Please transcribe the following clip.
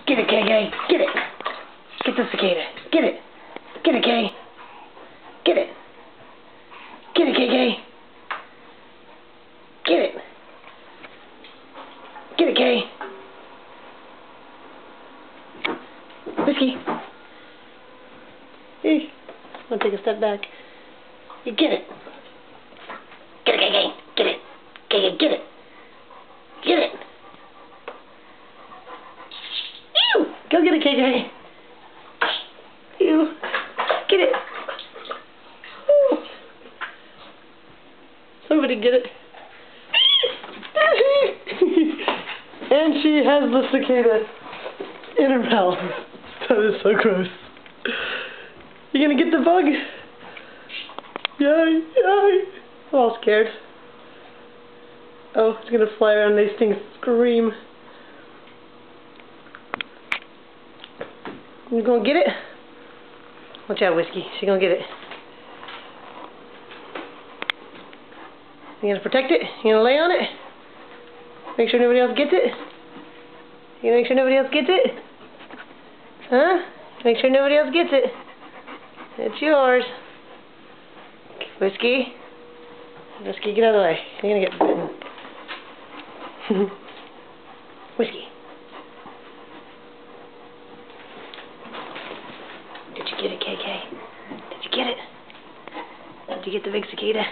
Get it, KK. Get it. Get the cicada. Get it. Get it, K. Get it. Get it, KK. Get it. Get it, K. Whiskey. Hey. I'm going to take a step back. You get it. Get it, KK. Get it. KK, get it. Get it. Ew. Go get it, KK. Ew. Get it. Ew. Somebody get it. And she has the cicada in her mouth. That is so gross. You gonna get the bug? Yay, yay. I'm all scared. Oh, it's gonna fly around these things, scream. You gonna get it? Watch out, Whiskey. She gonna get it. You gonna protect it? You gonna lay on it? Make sure nobody else gets it? You gonna make sure nobody else gets it? Huh? Make sure nobody else gets it. It's yours. Whiskey. Whiskey, get out of the way. You're gonna get bitten. Whiskey. Did you get it, KK? Did you get it? Did you get the big cicada?